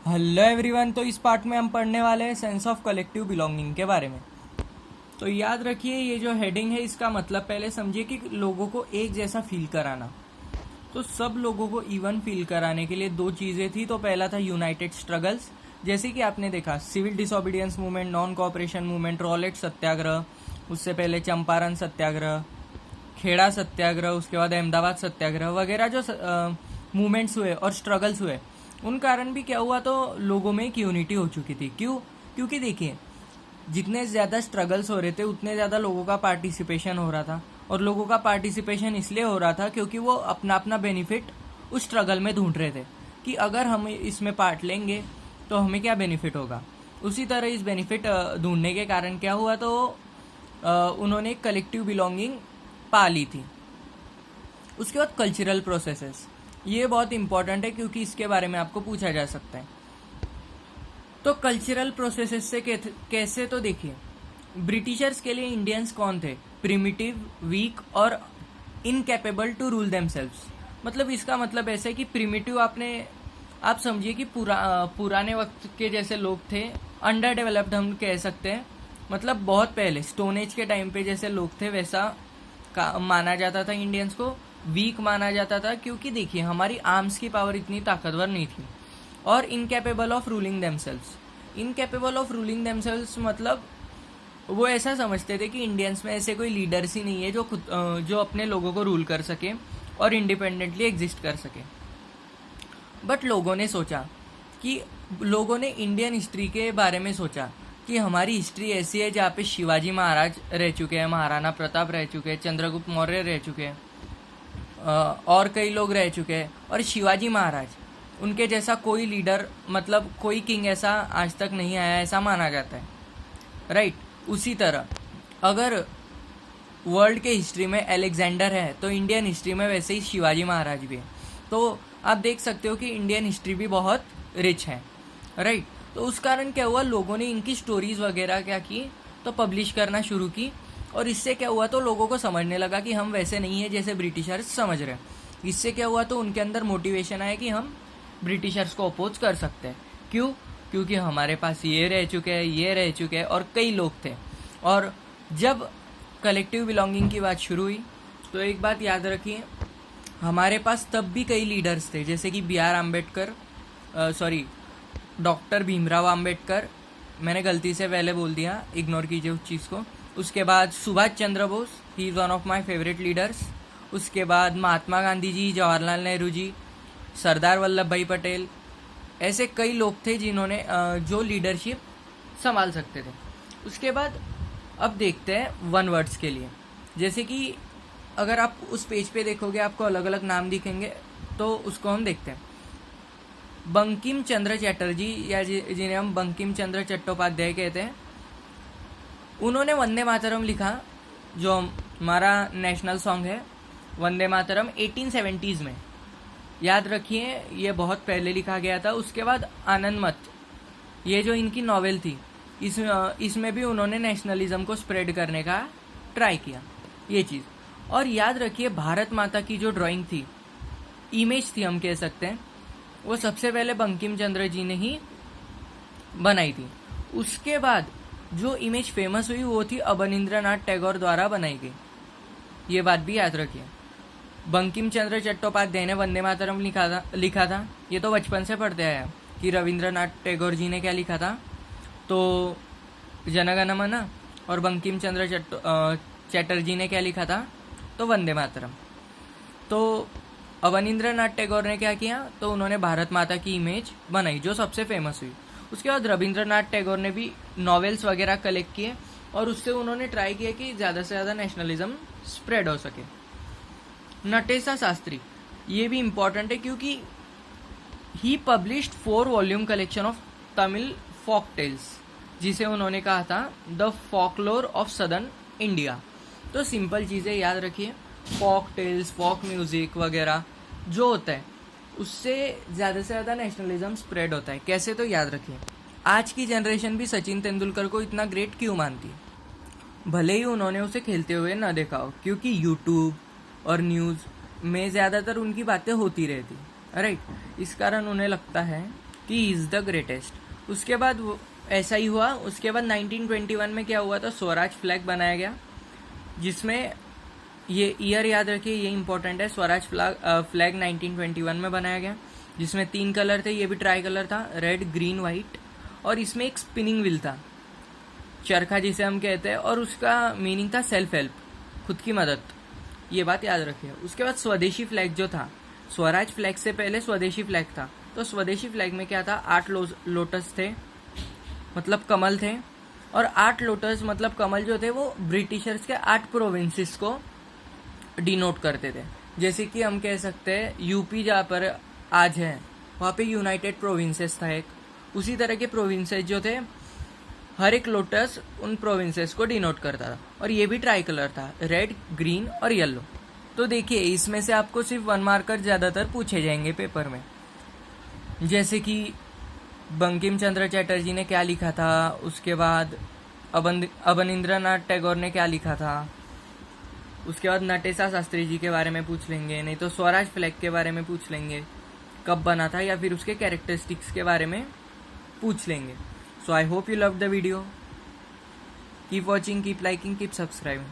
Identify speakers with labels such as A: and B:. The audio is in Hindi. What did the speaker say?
A: Hello everyone. तो इस पार्ट में हम पढ़ने वाले हैं सेंस ऑफ कलेक्टिव बिलोंगिंग के बारे में। तो याद रखिए, ये जो हेडिंग है इसका मतलब पहले समझिए कि लोगों को एक जैसा फील कराना। तो सब लोगों को इवन फील कराने के लिए दो चीज़ें थी। तो पहला था यूनाइटेड स्ट्रगल्स, जैसे कि आपने देखा civil disobedience movement, non cooperation movement, Rowlatt Satyagraha, उससे पहले चंपारण सत्याग्रह, खेड़ा सत्याग्रह, उसके बाद अहमदाबाद सत्याग्रह वगैरह जो मूवमेंट्स हुए और स्ट्रगल्स हुए, उन कारण भी क्या हुआ, तो लोगों में एक यूनिटी हो चुकी थी। क्यों? क्योंकि देखिए, जितने ज़्यादा स्ट्रगल्स हो रहे थे उतने ज़्यादा लोगों का पार्टिसिपेशन हो रहा था। और लोगों का पार्टिसिपेशन इसलिए हो रहा था क्योंकि वो अपना अपना बेनिफिट उस स्ट्रगल में ढूंढ रहे थे कि अगर हम इसमें पार्ट लेंगे तो हमें क्या बेनिफिट होगा। उसी तरह इस बेनिफिट ढूंढने के कारण क्या हुआ, तो उन्होंने एक कलेक्टिव बिलोंगिंग पा ली थी। उसके बाद कल्चरल प्रोसेसेस, ये बहुत इंपॉर्टेंट है क्योंकि इसके बारे में आपको पूछा जा सकता है। तो कल्चरल प्रोसेसेस से कैसे, तो देखिए, ब्रिटिशर्स के लिए इंडियंस कौन थे? प्रिमिटिव, वीक और इनकैपेबल टू रूल देमसेल्व्स। मतलब इसका मतलब ऐसा है कि प्रिमिटिव आप समझिए कि पुराने वक्त के जैसे लोग थे, अंडर डेवलप्ड हम कह सकते हैं। मतलब बहुत पहले स्टोन एज के टाइम पे जैसे लोग थे वैसा माना जाता था इंडियंस को। वीक माना जाता था क्योंकि देखिए हमारी आर्म्स की पावर इतनी ताकतवर नहीं थी। और incapable of ruling themselves. Incapable of ruling themselves मतलब वो ऐसा समझते थे कि इंडियंस में ऐसे कोई लीडर्स ही नहीं है जो अपने लोगों को रूल कर सके और इंडिपेंडेंटली एग्जिस्ट कर सके। बट लोगों ने इंडियन हिस्ट्री के बारे में सोचा कि हमारी हिस्ट्री ऐसी है जहाँ पे शिवाजी महाराज रह चुके हैं, महाराणा प्रताप रह चुके हैं, चंद्रगुप्त मौर्य रह चुके हैं, और कई लोग रह चुके हैं। और शिवाजी महाराज, उनके जैसा कोई लीडर, मतलब कोई किंग ऐसा आज तक नहीं आया, ऐसा माना जाता है, राइट। उसी तरह अगर वर्ल्ड के हिस्ट्री में अलेक्जेंडर है तो इंडियन हिस्ट्री में वैसे ही शिवाजी महाराज भी है। तो आप देख सकते हो कि इंडियन हिस्ट्री भी बहुत रिच है, राइट। तो उस कारण क्या हुआ, लोगों ने इनकी स्टोरीज वगैरह क्या की, तो पब्लिश करना शुरू की। और इससे क्या हुआ, तो लोगों को समझने लगा कि हम वैसे नहीं है जैसे ब्रिटिशर्स समझ रहे हैं। इससे क्या हुआ, तो उनके अंदर मोटिवेशन आया कि हम ब्रिटिशर्स को अपोज कर सकते हैं। क्यों? क्योंकि हमारे पास ये रह चुके हैं, ये रह चुके हैं, और कई लोग थे। और जब कलेक्टिव बिलोंगिंग की बात शुरू हुई तो एक बात याद रखिए, हमारे पास तब भी कई लीडर्स थे, जैसे कि डॉक्टर भीमराव आम्बेडकर। मैंने गलती से पहले बोल दिया, इग्नोर कीजिए उस चीज़ को। उसके बाद Subhas Chandra Bose, he is one of my favourite leaders. उसके बाद महात्मा गांधी जी, जवाहरलाल नेहरू जी, सरदार वल्लभ भाई पटेल। ऐसे कई लोग थे जिन्होंने जो लीडरशिप संभाल सकते थे। उसके बाद अब देखते हैं वन वर्ड्स के लिए। जैसे कि अगर आप उस पेज पे देखोगे आपको अलग अलग नाम दिखेंगे, तो उसको हम देखते हैं। बंकिम चंद्र चटर्जी, या जिन्हें हम बंकिम चंद्र चट्टोपाध्याय कहते हैं, उन्होंने वंदे मातरम लिखा, जो हमारा नेशनल सॉन्ग है वंदे मातरम, 1870s में। याद रखिए, ये बहुत पहले लिखा गया था। उसके बाद आनंद मत, ये जो इनकी नॉवेल थी, इसमें भी उन्होंने नेशनलिज्म को स्प्रेड करने का ट्राई किया, ये चीज़। और याद रखिए, भारत माता की जो ड्राइंग थी, इमेज थी हम कह सकते हैं, वो सबसे पहले बंकिम चंद्र जी ने ही बनाई थी। उसके बाद जो इमेज फेमस हुई वो थी अवनींद्रनाथ टैगोर द्वारा बनाई गई, ये बात भी याद रखिए। बंकिम चंद्र चट्टोपाध्याय ने वंदे मातरम लिखा था, ये तो बचपन से पढ़ते आया कि रविंद्रनाथ टैगोर जी ने क्या लिखा था, तो जनगण मन। और बंकिम चंद्र चटर्जी ने क्या लिखा था, तो वंदे मातरम। तो अवनींद्रनाथ टैगोर ने क्या किया, तो उन्होंने भारत माता की इमेज बनाई जो सबसे फेमस हुई। उसके बाद रविंद्रनाथ टैगोर ने भी नॉवेल्स वगैरह कलेक्ट किए और उससे उन्होंने ट्राई किया कि ज़्यादा से ज़्यादा नेशनलिज्म स्प्रेड हो सके। नटेशा शास्त्री, ये भी इम्पॉर्टेंट है क्योंकि he published 4 volume collection of Tamil folk tales, जिसे उन्होंने कहा था the folklore of southern India. तो सिंपल चीज़ें याद रखिए, फोक टेल्स, फोक म्यूजिक वगैरह जो होता है उससे ज़्यादा से ज़्यादा नेशनलिज्म स्प्रेड होता है। कैसे, तो याद रखिए, आज की जनरेशन भी सचिन तेंदुलकर को इतना ग्रेट क्यों मानती है, भले ही उन्होंने उसे खेलते हुए ना देखा हो, क्योंकि यूट्यूब और न्यूज़ में ज़्यादातर उनकी बातें होती रहती, राइट। इस कारण उन्हें लगता है कि ही इज़ द ग्रेटेस्ट। उसके बाद ऐसा ही हुआ। उसके बाद 1921 में क्या हुआ था, स्वराज फ्लैग बनाया गया, जिसमें ये ईयर याद रखिए, ये इंपॉर्टेंट है। स्वराज फ्लैग 1921 में बनाया गया, जिसमें 3 कलर थे, ये भी ट्राई कलर था, रेड ग्रीन वाइट, और इसमें एक स्पिनिंग व्हील था, चरखा जिसे हम कहते हैं, और उसका मीनिंग था सेल्फ हेल्प, खुद की मदद, ये बात याद रखिए। उसके बाद स्वदेशी फ्लैग जो था, स्वराज फ्लैग से पहले स्वदेशी फ्लैग था, तो स्वदेशी फ्लैग में क्या था, 8 लोटस थे, मतलब कमल थे, और 8 लोटस मतलब कमल जो थे वो ब्रिटिशर्स के 8 प्रोविंसेस को डिनोट करते थे। जैसे कि हम कह सकते हैं यूपी जहाँ पर आज है, वहाँ पे यूनाइटेड प्रोविंसेस था एक, उसी तरह के प्रोविंसेस जो थे, हर एक लोटस उन प्रोविंसेस को डिनोट करता था, और ये भी ट्राई कलर था, रेड ग्रीन और येलो। तो देखिए, इसमें से आपको सिर्फ 1 मार्कर ज़्यादातर पूछे जाएंगे पेपर में, जैसे कि बंकिम चंद्र चटर्जी ने क्या लिखा था, उसके बाद अवनींद्रनाथ टैगोर ने क्या लिखा था, उसके बाद नटेशा शास्त्री जी के बारे में पूछ लेंगे, नहीं तो स्वराज फ्लैग के बारे में पूछ लेंगे, कब बना था, या फिर उसके कैरेक्टरिस्टिक्स के बारे में पूछ लेंगे। So I hope you love the video. Keep watching, keep liking, keep subscribing.